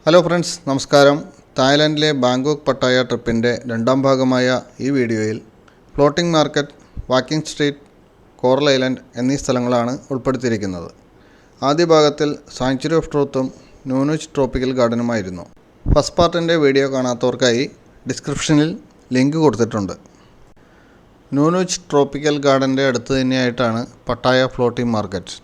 Hello friends, നമസ്കാരം. തായ്ലൻഡിലെ Bangkok Pattaya ട്രിപ്പിൻ്റെ രണ്ടാം ഭാഗമായ ഈ വീഡിയോയിൽ floating market, walking street, coral island എന്നീ സ്ഥലങ്ങളാണ് ഉൾപ്പെടുത്തിയിരിക്കുന്നത്. ആദ്യ ഭാഗത്തിൽ സാങ്ച്വറി ഓഫ് ട്രൂത്തും നൂനുച്ച് ട്രോപ്പിക്കൽ ഗാർഡനുമായിരുന്നു. ഫസ്റ്റ് പാർട്ടിൻ്റെ വീഡിയോ കാണാത്തവർക്കായി ഡിസ്ക്രിപ്ഷനിൽ ലിങ്ക് കൊടുത്തിട്ടുണ്ട്. നൂനുച്ച് ട്രോപ്പിക്കൽ ഗാർഡൻ്റെ അടുത്ത് തന്നെയായിട്ടാണ് പട്ടായ ഫ്ലോട്ടിംഗ് മാർക്കറ്റ്.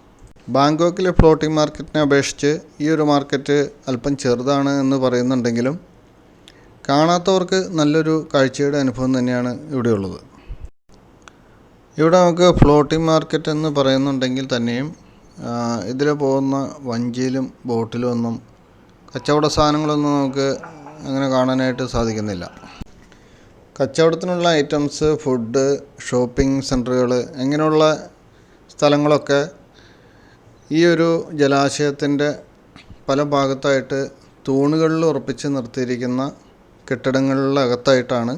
ബാങ്കോക്കിലെ ഫ്ലോട്ടിംഗ് മാർക്കറ്റിനെ അപേക്ഷിച്ച് ഈ ഒരു മാർക്കറ്റ് അല്പം ചെറുതാണ് എന്ന് പറയുന്നുണ്ടെങ്കിലും കാണാത്തവർക്ക് നല്ലൊരു കാഴ്ചയുടെ അനുഭവം തന്നെയാണ് ഇവിടെയുള്ളത്. ഇവിടെ നമുക്ക് ഫ്ലോട്ടിംഗ് മാർക്കറ്റ് എന്ന് പറയുന്നുണ്ടെങ്കിൽ തന്നെയും ഇതിൽ പോകുന്ന വഞ്ചിയിലും ബോട്ടിലും ഒന്നും കച്ചവട സാധനങ്ങളൊന്നും നമുക്ക് അങ്ങനെ കാണാനായിട്ട് സാധിക്കുന്നില്ല. കച്ചവടത്തിനുള്ള ഐറ്റംസ്, ഫുഡ്, ഷോപ്പിംഗ് സെൻറ്ററുകൾ ഇങ്ങനെയുള്ള സ്ഥലങ്ങളൊക്കെ ഈ ഒരു ജലാശയത്തിൻ്റെ പല ഭാഗത്തായിട്ട് തൂണുകളിൽ ഉറപ്പിച്ച് നിർത്തിയിരിക്കുന്ന കെട്ടിടങ്ങളിലകത്തായിട്ടാണ്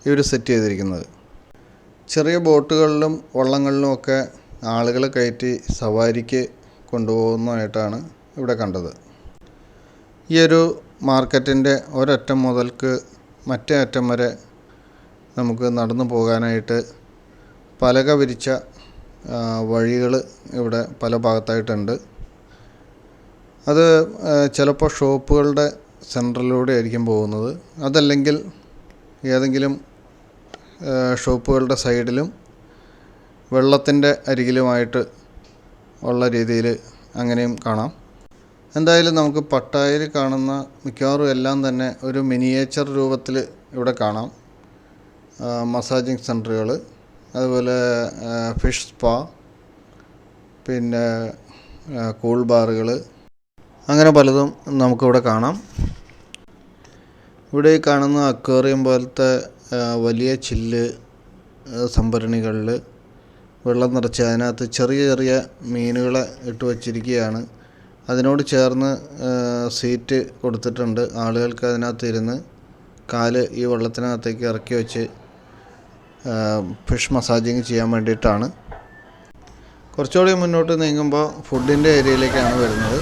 ഇവർ സെറ്റ് ചെയ്തിരിക്കുന്നത്. ചെറിയ ബോട്ടുകളിലും വള്ളങ്ങളിലുമൊക്കെ ആളുകളെ കയറ്റി സവാരിക്ക് കൊണ്ടുപോകുന്നതായിട്ടാണ് ഇവിടെ കണ്ടത്. ഈ ഒരു മാർക്കറ്റിൻ്റെ ഒരറ്റം മുതൽക്ക് മറ്റേ അറ്റം വരെ നമുക്ക് നടന്നു പോകാനായിട്ട് പലക വിരിച്ച വഴികൾ ഇവിടെ പല ഭാഗത്തായിട്ടുണ്ട്. അത് ചിലപ്പോൾ ഷോപ്പുകളുടെ സെൻറ്ററിലൂടെ ആയിരിക്കും പോകുന്നത്, അതല്ലെങ്കിൽ ഏതെങ്കിലും ഷോപ്പുകളുടെ സൈഡിലും വെള്ളത്തിൻ്റെ അരികിലുമായിട്ട് ഉള്ള രീതിയിൽ അങ്ങനെയും കാണാം. എന്തായാലും നമുക്ക് പട്ടായയിൽ കാണുന്ന മിക്കവാറും എല്ലാം തന്നെ ഒരു മിനിയേച്ചർ രൂപത്തിൽ ഇവിടെ കാണാം. മസാജിങ് സെൻറ്ററുകൾ, അതുപോലെ ഫിഷ് സ്പാ, പിന്നെ കൂൾ ബാറുകൾ, അങ്ങനെ പലതും നമുക്കിവിടെ കാണാം. ഇവിടെ ഈ കാണുന്ന അക്വേറിയം പോലത്തെ വലിയ ചില്ല് സംഭരണികളിൽ വെള്ളം നിറച്ച് അതിനകത്ത് ചെറിയ ചെറിയ മീനുകളെ ഇട്ട് വച്ചിരിക്കുകയാണ്. അതിനോട് ചേർന്ന് സീറ്റ് കൊടുത്തിട്ടുണ്ട്. ആളുകൾക്ക് അതിനകത്ത് ഇരുന്ന് കാല് ഈ വെള്ളത്തിനകത്തേക്ക് ഇറക്കി വെച്ച് ഫിഷ് മസാജിങ് ചെയ്യാൻ വേണ്ടിയിട്ടാണ്. കുറച്ചുകൂടി മുന്നോട്ട് നീങ്ങുമ്പോൾ ഫുഡിൻ്റെ ഏരിയയിലേക്കാണ് വരുന്നത്.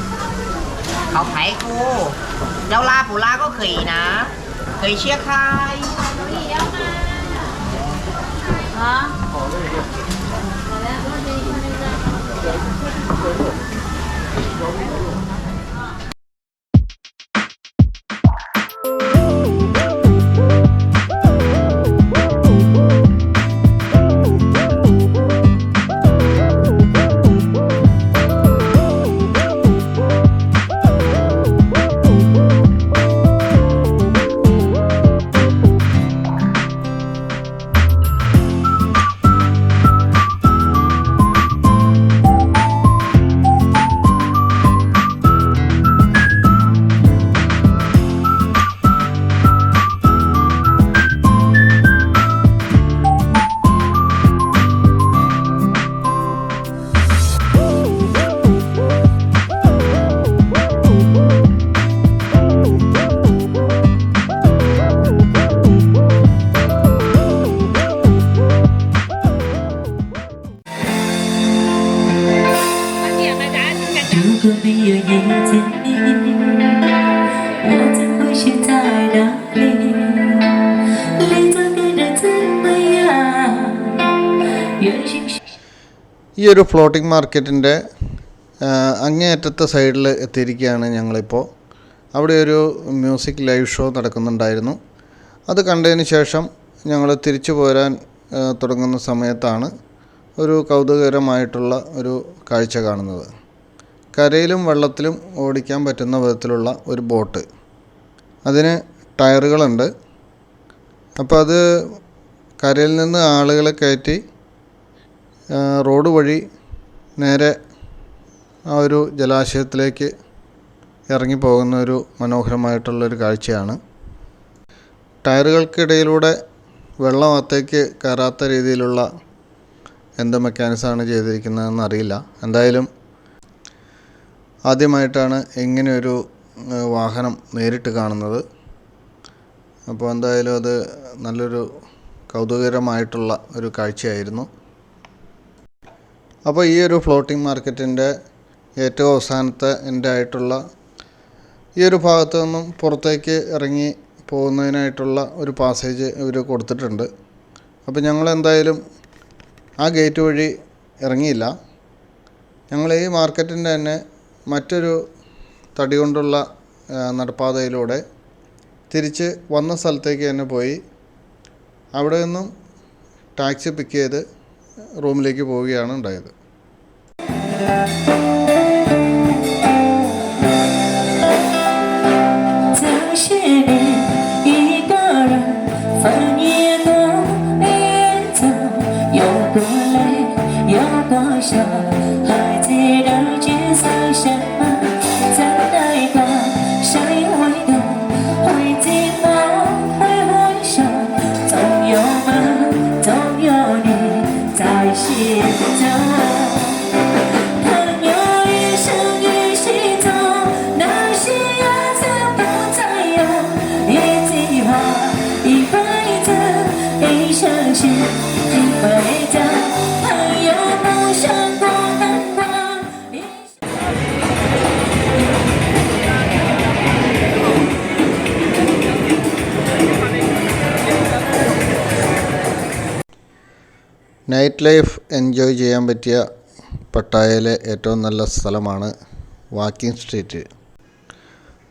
ഈ ഒരു ഫ്ലോട്ടിംഗ് മാർക്കറ്റിൻ്റെ അങ്ങേയറ്റത്തെ സൈഡിൽ എത്തിയിരിക്കുകയാണ് ഞങ്ങളിപ്പോൾ. അവിടെ ഒരു മ്യൂസിക് ലൈവ് ഷോ നടക്കുന്നുണ്ടായിരുന്നു. അത് കണ്ടതിന് ശേഷം ഞങ്ങൾ തിരിച്ചു പോരാൻ തുടങ്ങുന്ന സമയത്താണ് ഒരു കൗതുകകരമായിട്ടുള്ള ഒരു കാഴ്ച കാണുന്നത്. കരയിലും വെള്ളത്തിലും ഓടിക്കാൻ പറ്റുന്ന വിധത്തിലുള്ള ഒരു ബോട്ട്. അതിന് ടയറുകളുണ്ട്. അപ്പോൾ അത് കരയിൽ നിന്ന് ആളുകളെ കയറ്റി റോഡ് വഴി നേരെ ആ ഒരു ജലാശയത്തിലേക്ക് ഇറങ്ങിപ്പോകുന്ന ഒരു മനോഹരമായിട്ടുള്ളൊരു കാഴ്ചയാണ്. ടയറുകൾക്കിടയിലൂടെ വെള്ളം അകത്തേക്ക് കയറാത്ത രീതിയിലുള്ള എന്ത് മെക്കാനിസമാണ് ചെയ്തിരിക്കുന്നതെന്ന് അറിയില്ല. എന്തായാലും ആദ്യമായിട്ടാണ് ഇങ്ങനെയൊരു വാഹനം നേരിട്ട് കാണുന്നത്. അപ്പോൾ എന്തായാലും അത് നല്ലൊരു കൗതുകകരമായിട്ടുള്ള ഒരു കാഴ്ചയായിരുന്നു. അപ്പോൾ ഈ ഒരു ഫ്ലോട്ടിംഗ് മാർക്കറ്റിൻ്റെ ഏറ്റവും അവസാനത്തെ എൻ്റെ ആയിട്ടുള്ള ഈ ഒരു ഭാഗത്തു നിന്നും പുറത്തേക്ക് ഇറങ്ങി പോകുന്നതിനായിട്ടുള്ള ഒരു പാസേജ് ഇവർ കൊടുത്തിട്ടുണ്ട്. അപ്പോൾ ഞങ്ങൾ എന്തായാലും ആ ഗേറ്റ് വഴി ഇറങ്ങിയില്ല. ഞങ്ങൾ ഈ മാർക്കറ്റിൻ്റെ തന്നെ മറ്റൊരു തടി കൊണ്ടുള്ള നടപ്പാതയിലൂടെ തിരിച്ച് വന്ന സ്ഥലത്തേക്ക് തന്നെ പോയി അവിടെ നിന്നും ടാക്സി പിക്ക് ചെയ്ത് റൂമിലേക്ക് പോവുകയാണ് ഉണ്ടായത്. നൈറ്റ് ലൈഫ് എൻജോയ് ചെയ്യാൻ പറ്റിയ പട്ടായയിലെ ഏറ്റവും നല്ല സ്ഥലമാണ് വാക്കിംഗ് സ്ട്രീറ്റ്.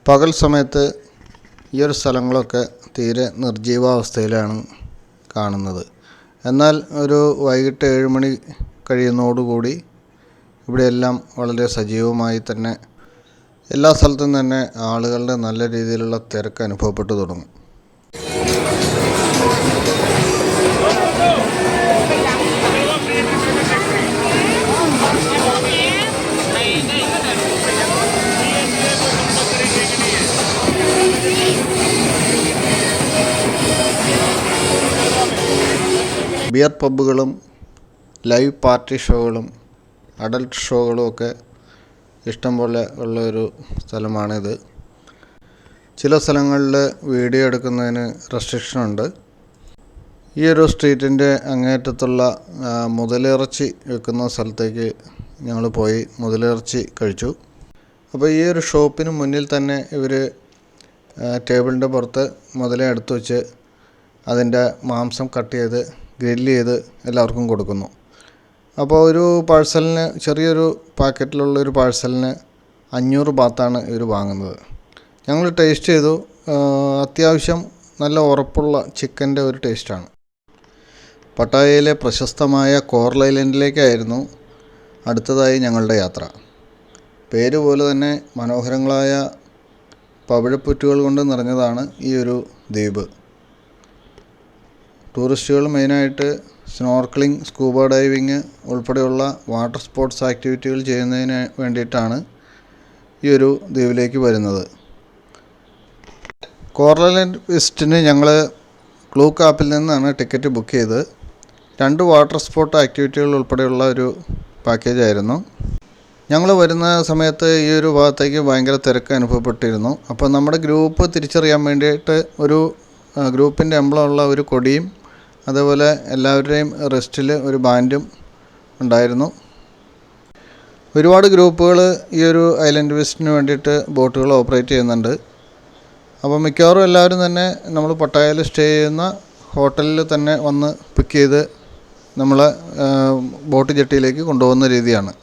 പകൽ സമയത്ത് ഈ ഒരു സ്ഥലങ്ങളൊക്കെ തീരെ നിർജ്ജീവാവസ്ഥയിലാണ് കാണുന്നത്. എന്നാൽ ഒരു വൈകിട്ട് 7 മണി കഴിയുന്നതോടുകൂടി ഇവിടെയെല്ലാം വളരെ സജീവമായി തന്നെ എല്ലാ സ്ഥലത്തും തന്നെ ആളുകളുടെ നല്ല രീതിയിലുള്ള തിരക്ക് അനുഭവപ്പെട്ടു തുടങ്ങും. ബിയർ പബ്ബുകളും ലൈവ് പാർട്ടി ഷോകളും അഡൽട്ട് ഷോകളും ഒക്കെ ഇഷ്ടം പോലെ ഉള്ളൊരു സ്ഥലമാണിത്. ചില സ്ഥലങ്ങളിൽ വീഡിയോ എടുക്കുന്നതിന് റെസ്ട്രിക്ഷനുണ്ട്. ഈ ഒരു സ്ട്രീറ്റിൻ്റെ അങ്ങേയറ്റത്തുള്ള മുതലിറച്ചി വെക്കുന്ന സ്ഥലത്തേക്ക് ഞങ്ങൾ പോയി മുതലിറച്ചി കഴിച്ചു. അപ്പോൾ ഈ ഒരു ഷോപ്പിന് മുന്നിൽ തന്നെ ഇവർ ടേബിളിൻ്റെ പുറത്ത് മുതലേ എടുത്തു വെച്ച് അതിൻ്റെ മാംസം കട്ട് ചെയ്ത് ഗ്രില്ല് ചെയ്ത് എല്ലാവർക്കും കൊടുക്കുന്നു. അപ്പോൾ ഒരു പാഴ്സലിന് ചെറിയൊരു പാക്കറ്റിലുള്ളൊരു പാഴ്സലിന് 500 ബാത്താണ് ഇവർ വാങ്ങുന്നത്. ഞങ്ങൾ ടേസ്റ്റ് ചെയ്തു. അത്യാവശ്യം നല്ല ഉറപ്പുള്ള ചിക്കൻ്റെ ഒരു ടേസ്റ്റാണ്. പട്ടായയിലെ പ്രശസ്തമായ കോറൽ ഐലൻഡിലേക്കായിരുന്നു അടുത്തതായി ഞങ്ങളുടെ യാത്ര. പേര് പോലെ തന്നെ മനോഹരങ്ങളായ പവിഴപ്പുറ്റുകൾ കൊണ്ട് നിറഞ്ഞതാണ് ഈ ഒരു ദ്വീപ്. ടൂറിസ്റ്റുകൾ മെയിനായിട്ട് സ്നോർക്ലിംഗ്, സ്കൂബ ഡൈവിങ് ഉൾപ്പെടെയുള്ള വാട്ടർ സ്പോർട്സ് ആക്ടിവിറ്റികൾ ചെയ്യുന്നതിന് വേണ്ടിയിട്ടാണ് ഈ ഒരു ദ്വീപിലേക്ക് വരുന്നത്. കോറൽ ഐലൻഡ് വിസിറ്റിന് ഞങ്ങൾ ക്ലൂക്ക് ആപ്പിൽ നിന്നാണ് ടിക്കറ്റ് ബുക്ക് ചെയ്തത്. 2 വാട്ടർ സ്പോർട്ട് ആക്ടിവിറ്റികൾ ഉൾപ്പെടെയുള്ള ഒരു പാക്കേജായിരുന്നു. ഞങ്ങൾ വരുന്ന സമയത്ത് ഈ ഒരു ഭാഗത്തേക്ക് ഭയങ്കര തിരക്ക് അനുഭവപ്പെട്ടിരുന്നു. അപ്പോൾ നമ്മുടെ ഗ്രൂപ്പ് തിരിച്ചറിയാൻ വേണ്ടിയിട്ട് ഒരു ഗ്രൂപ്പിൻ്റെ എംബ്ലമുള്ള ഒരു കൊടിയും അതേപോലെ എല്ലാവരുടെയും റിസ്റ്റിൽ ഒരു ബാൻഡും ഉണ്ടായിരുന്നു. ഒരുപാട് ഗ്രൂപ്പുകൾ ഈ ഒരു ഐലൻഡ് വിസിറ്റിന് വേണ്ടിയിട്ട് ബോട്ടുകൾ ഓപ്പറേറ്റ് ചെയ്യുന്നുണ്ട്. അപ്പോൾ മിക്കവാറും എല്ലാവരും തന്നെ നമ്മൾ പട്ടായയിൽ സ്റ്റേ ചെയ്യുന്ന ഹോട്ടലിൽ തന്നെ വന്ന് പിക്ക് ചെയ്ത് നമ്മളെ ബോട്ട് ജെട്ടിയിലേക്ക് കൊണ്ടുപോകുന്ന രീതിയാണ്.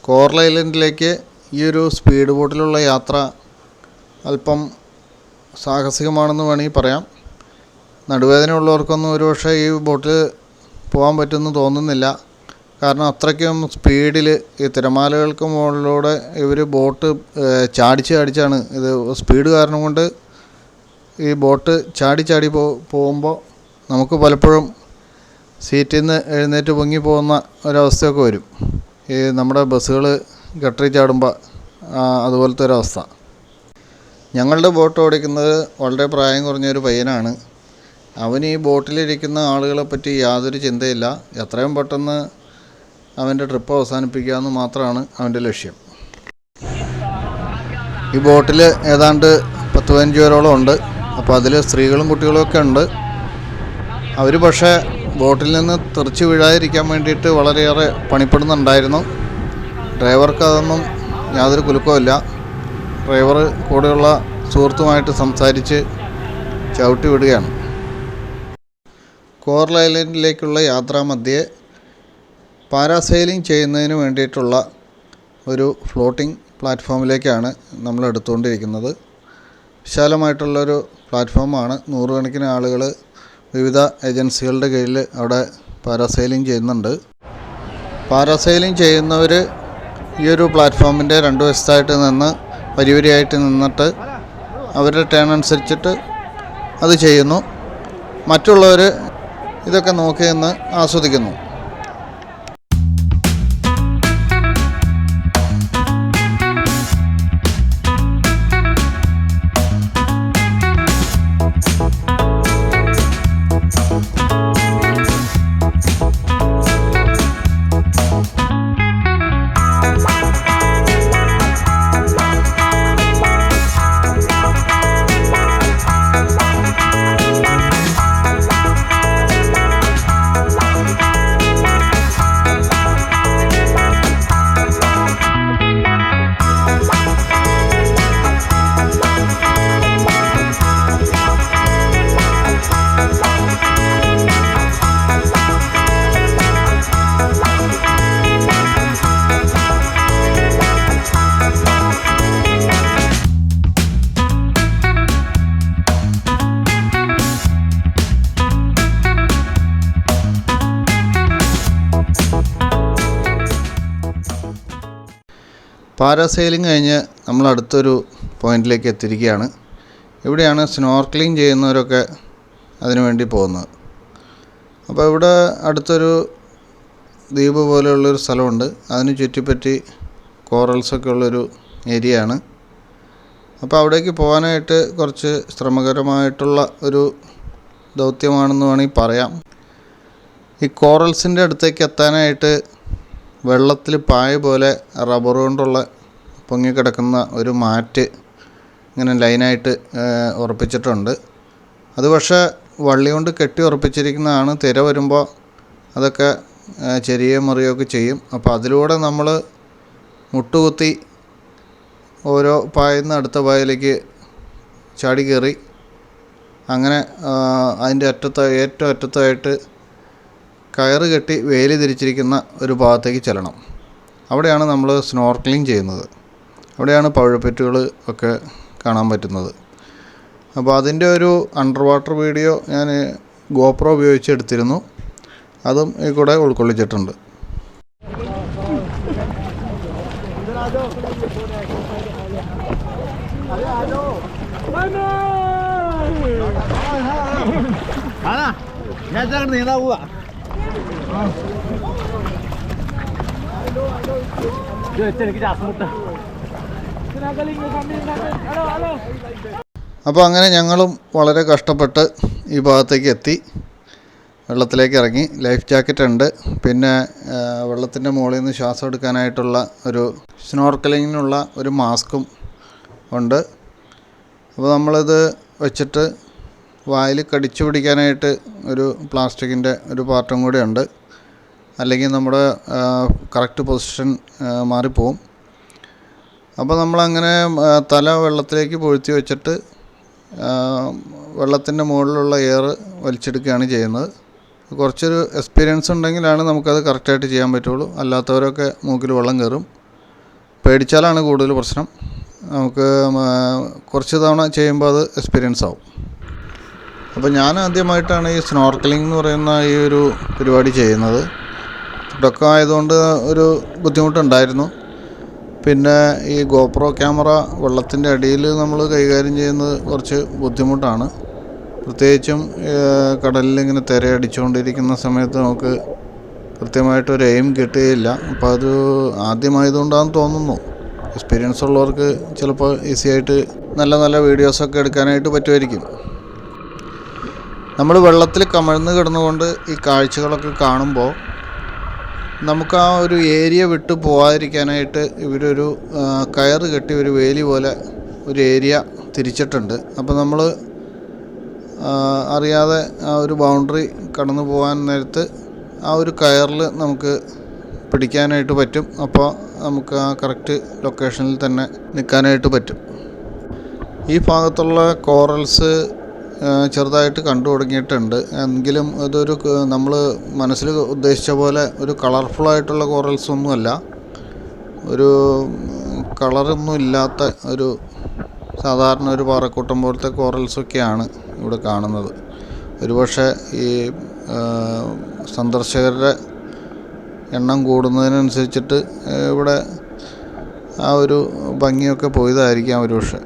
കോറൽ ഐലൻഡിലേക്ക് ഈ ഒരു സ്പീഡ് ബോട്ടിലുള്ള യാത്ര അല്പം സാഹസികമാണെന്ന് വേണമെങ്കിൽ പറയാം. നടുവേദന ഉള്ളവർക്കൊന്നും ഒരുപക്ഷെ ഈ ബോട്ടിൽ പോകാൻ പറ്റുമെന്ന് തോന്നുന്നില്ല. കാരണം അത്രയ്ക്കും സ്പീഡിൽ ഈ തിരമാലകൾക്ക് മുകളിലൂടെ ഇവർ ബോട്ട് ചാടിച്ചാണ് ഇത്. സ്പീഡ് കാരണം കൊണ്ട് ഈ ബോട്ട് ചാടി പോകുമ്പോൾ നമുക്ക് പലപ്പോഴും സീറ്റിൽ നിന്ന് എഴുന്നേറ്റ് പൊങ്ങി പോകുന്ന ഒരവസ്ഥയൊക്കെ വരും. ഈ നമ്മുടെ ബസ്സുകൾ ഗട്ടറിൽ ചാടുമ്പോൾ അതുപോലത്തെ ഒരവസ്ഥ. ഞങ്ങളുടെ ബോട്ട് ഓടിക്കുന്നത് വളരെ പ്രായം കുറഞ്ഞൊരു പയ്യനാണ്. അവന് ഈ ബോട്ടിലിരിക്കുന്ന ആളുകളെ പറ്റി യാതൊരു ചിന്തയില്ല. എത്രയും പെട്ടെന്ന് അവൻ്റെ ട്രിപ്പ് അവസാനിപ്പിക്കുക എന്ന് മാത്രമാണ് അവൻ്റെ ലക്ഷ്യം. ഈ ബോട്ടിൽ ഏതാണ്ട് 10-15 പേരോളം ഉണ്ട്. അപ്പോൾ അതിൽ സ്ത്രീകളും കുട്ടികളുമൊക്കെ ഉണ്ട്. അവർ പക്ഷേ ബോട്ടിൽ നിന്ന് തെറിച്ച് വീഴാതിരിക്കാൻ വേണ്ടിയിട്ട് വളരെയേറെ പണിപ്പെടുന്നുണ്ടായിരുന്നു. ഡ്രൈവർക്ക് അതൊന്നും യാതൊരു കുലുക്കവുമില്ല. ഡ്രൈവർ കൂടെയുള്ള സുഹൃത്തുമായിട്ട് സംസാരിച്ച് ചവിട്ടി വിടുകയാണ്. കോറൽ ഐലൻഡിലേക്കുള്ള യാത്രാമധ്യേ പാരാസെയിലിംഗ് ചെയ്യുന്നതിന് വേണ്ടിയിട്ടുള്ള ഒരു ഫ്ലോട്ടിംഗ് പ്ലാറ്റ്ഫോമിലേക്കാണ് നമ്മൾ എടുത്തുകൊണ്ടിരിക്കുന്നത്. വിശാലമായിട്ടുള്ളൊരു പ്ലാറ്റ്ഫോമാണ്. നൂറുകണക്കിന് ആളുകൾ വിവിധ ഏജൻസികളുടെ കീഴിൽ അവിടെ പാരാസെയിലിംഗ് ചെയ്യുന്നുണ്ട്. പാരാസെയിലിംഗ് ചെയ്യുന്നവർ ഈ ഒരു പ്ലാറ്റ്ഫോമിൻ്റെ രണ്ട് വശത്തായിട്ട് നിന്ന് വരിവരിയായിട്ട് നിന്നിട്ട് അവരുടെ ടേൺ അനുസരിച്ചിട്ട് അത് ചെയ്യുന്നു. മറ്റുള്ളവർ ഇതൊക്കെ നോക്കി നിന്ന് ആസ്വദിക്കുന്നു. പാരാസെയിലിംഗ് കഴിഞ്ഞ് നമ്മൾ അടുത്തൊരു പോയിന്റിലേക്ക് എത്തിയിരിക്കുകയാണ്. ഇവിടെയാണ് സ്നോർക്കലിംഗ് ചെയ്യുന്നവരൊക്കെ അതിനു വേണ്ടി പോകുന്നത്. അപ്പോൾ ഇവിടെ അടുത്തൊരു ദ്വീപ് പോലെയുള്ളൊരു സ്ഥലമുണ്ട്. അതിന് ചുറ്റിപ്പറ്റി കോറൽസൊക്കെ ഉള്ളൊരു ഏരിയയാണ്. അപ്പോൾ അവിടേക്ക് പോകാനായിട്ട് കുറച്ച് ശ്രമകരമായിട്ടുള്ള ഒരു ദൗത്യമാണെന്ന് വേണമെങ്കിൽ പറയാം. ഈ കോറൽസിൻ്റെ അടുത്തേക്ക് എത്താനായിട്ട് വെള്ളത്തിൽ പായ പോലെ റബ്ബർ കൊണ്ടുള്ള പൊങ്ങിക്കിടക്കുന്ന ഒരു മാറ്റ് ഇങ്ങനെ ലൈനായിട്ട് ഉറപ്പിച്ചിട്ടുണ്ട്. അത് പക്ഷേ വള്ളി കൊണ്ട് കെട്ടി ഉറപ്പിച്ചിരിക്കുന്നതാണ്. തിര വരുമ്പോൾ അതൊക്കെ ചെറിയ മുറിയൊക്കെ ചെയ്യും. അപ്പോൾ അതിലൂടെ നമ്മൾ മുട്ടുകുത്തി ഓരോ പായന്ന് അടുത്ത പായയിലേക്ക് ചാടി കയറി അങ്ങനെ അതിൻ്റെ ഏറ്റവും അറ്റത്തായിട്ട് കയറ് കെട്ടി വേലി തിരിച്ചിരിക്കുന്ന ഒരു ഭാഗത്തേക്ക് ചെല്ലണം. അവിടെയാണ് നമ്മൾ സ്നോർക്കലിംഗ് ചെയ്യുന്നത്. അവിടെയാണ് പവിഴപ്പറ്റുകൾ ഒക്കെ കാണാൻ പറ്റുന്നത്. അപ്പോൾ അതിൻ്റെ ഒരു അണ്ടർ വാട്ടർ വീഡിയോ ഞാൻ ഗോപ്രോ ഉപയോഗിച്ച് എടുത്തിരുന്നു. അതും ഈ കൂടെ ഉൾക്കൊള്ളിച്ചിട്ടുണ്ട്. അപ്പോൾ അങ്ങനെ ഞങ്ങളും വളരെ കഷ്ടപ്പെട്ട് ഈ ഭാഗത്തേക്ക് എത്തി. വെള്ളത്തിലേക്ക് ഇറങ്ങി. ലൈഫ് ജാക്കറ്റ് ഉണ്ട്. പിന്നെ വെള്ളത്തിൻ്റെ മുകളിൽ നിന്ന് ശ്വാസം എടുക്കാനായിട്ടുള്ള ഒരു സ്നോർക്കലിങ്ങിനുള്ള ഒരു മാസ്കും ഉണ്ട്. അപ്പോൾ നമ്മളിത് വെച്ചിട്ട് വായിൽ കടിച്ചു പിടിക്കാനായിട്ട് ഒരു പ്ലാസ്റ്റിക്കിൻ്റെ ഒരു പാർട്ടും കൂടെ ഉണ്ട്. അല്ലെങ്കിൽ നമ്മുടെ കറക്റ്റ് പൊസിഷൻ മാറിപ്പോവും. അപ്പോൾ നമ്മളങ്ങനെ തല വെള്ളത്തിലേക്ക് പൊഴുത്തി വെച്ചിട്ട് വെള്ളത്തിൻ്റെ മുകളിലുള്ള എയർ വലിച്ചെടുക്കുകയാണ് ചെയ്യുന്നത്. കുറച്ചൊരു എക്സ്പീരിയൻസ് ഉണ്ടെങ്കിലാണ് നമുക്കത് കറക്റ്റായിട്ട് ചെയ്യാൻ പറ്റുള്ളൂ. അല്ലാത്തവരൊക്കെ മൂക്കിൽ വെള്ളം കയറും. പേടിച്ചാലാണ് കൂടുതൽ പ്രശ്നം. നമുക്ക് കുറച്ച് തവണ ചെയ്യുമ്പോൾ അത് എക്സ്പീരിയൻസ് ആവും. അപ്പോൾ ഞാൻ ആദ്യമായിട്ടാണ് ഈ സ്നോർക്കലിംഗ് എന്ന് പറയുന്ന ഈ ഒരു പരിപാടി ചെയ്യുന്നത്. തുടക്കം ആയതുകൊണ്ട് ഒരു ബുദ്ധിമുട്ടുണ്ടായിരുന്നു. പിന്നെ ഈ ഗോപ്രോ ക്യാമറ വെള്ളത്തിൻ്റെ അടിയിൽ നമ്മൾ കൈകാര്യം ചെയ്യുന്നത് കുറച്ച് ബുദ്ധിമുട്ടാണ്. പ്രത്യേകിച്ചും കടലിൽ ഇങ്ങനെ തിരയടിച്ചുകൊണ്ടിരിക്കുന്ന സമയത്ത് നമുക്ക് കൃത്യമായിട്ടൊരു എയിം കിട്ടുകയില്ല. അപ്പോൾ അത് ആദ്യമായതുകൊണ്ടാണെന്ന് തോന്നുന്നു. എക്സ്പീരിയൻസ് ഉള്ളവർക്ക് ചിലപ്പോൾ ഈസി ആയിട്ട് നല്ല നല്ല വീഡിയോസൊക്കെ എടുക്കാനായിട്ട് പറ്റുമായിരിക്കും. നമ്മൾ വെള്ളത്തിൽ കമഴ്ന്ന് കിടന്നുകൊണ്ട് ഈ കാഴ്ചകളൊക്കെ കാണുമ്പോൾ നമുക്ക് ആ ഒരു ഏരിയ വിട്ട് പോകാതിരിക്കാനായിട്ട് ഇവരൊരു കയറ് കെട്ടി ഒരു വേലി പോലെ ഒരു ഏരിയ തിരിച്ചിട്ടുണ്ട്. അപ്പോൾ നമ്മൾ അറിയാതെ ആ ഒരു ബൗണ്ടറി കടന്നു പോകാൻ നേരത്ത് ആ ഒരു കയറിൽ നമുക്ക് പിടിക്കാനായിട്ട് പറ്റും. അപ്പോൾ നമുക്ക് ആ കറക്റ്റ് ലൊക്കേഷനിൽ തന്നെ നിൽക്കാനായിട്ട് പറ്റും. ഈ ഭാഗത്തുള്ള കോറൽസ് ചെറുതായിട്ട് കണ്ടു തുടങ്ങിയിട്ടുണ്ട്. എങ്കിലും അതൊരു നമ്മൾ മനസ്സിൽ ഉദ്ദേശിച്ച പോലെ ഒരു കളർഫുള്ളായിട്ടുള്ള കോറൽസ് ഒന്നുമല്ല. ഒരു കളറൊന്നും ഇല്ലാത്ത ഒരു സാധാരണ ഒരു പാറക്കൂട്ടം പോലത്തെ കോറൽസൊക്കെയാണ് ഇവിടെ കാണുന്നത്. ഒരുപക്ഷെ ഈ സന്ദർശകരുടെ എണ്ണം കൂടുന്നതിനനുസരിച്ചിട്ട് ഇവിടെ ആ ഒരു ഭംഗിയൊക്കെ പോയതായിരിക്കാം ഒരുപക്ഷെ.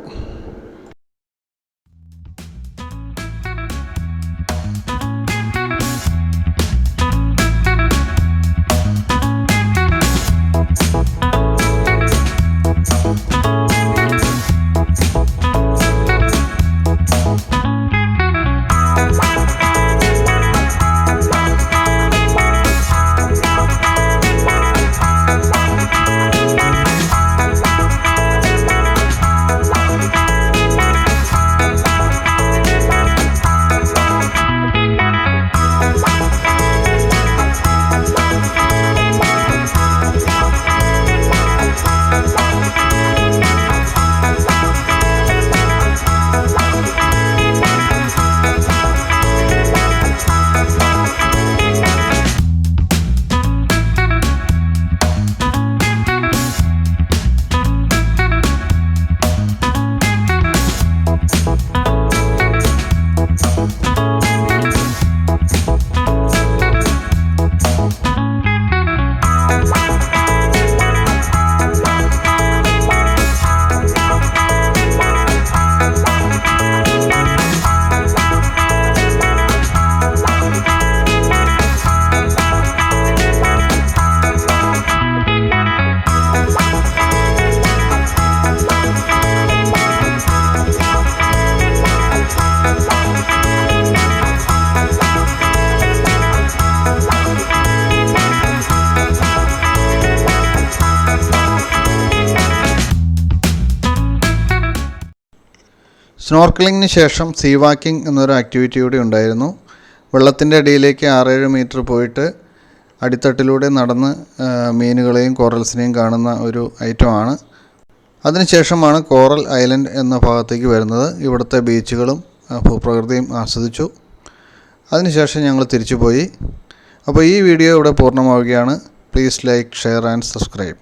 സ്നോർക്കലിങ്ങിന് ശേഷം സീ വാക്കിംഗ് എന്നൊരു ആക്ടിവിറ്റി കൂടി ഉണ്ടായിരുന്നു. വെള്ളത്തിൻ്റെ അടിയിലേക്ക് 6-7 മീറ്റർ പോയിട്ട് അടിത്തട്ടിലൂടെ നടന്ന് മീനുകളെയും കോറൽസിനെയും കാണുന്ന ഒരു ഐറ്റമാണ്. അതിനുശേഷമാണ് കോറൽ ഐലൻഡ് എന്ന ഭാഗത്തേക്ക് വരുന്നത്. ഇവിടുത്തെ ബീച്ചുകളും ഭൂപ്രകൃതിയും ആസ്വദിച്ചു. അതിനുശേഷം ഞങ്ങൾ തിരിച്ചു പോയി. അപ്പോൾ ഈ വീഡിയോ ഇവിടെ പൂർണ്ണമാവുകയാണ്. Please like, share and subscribe.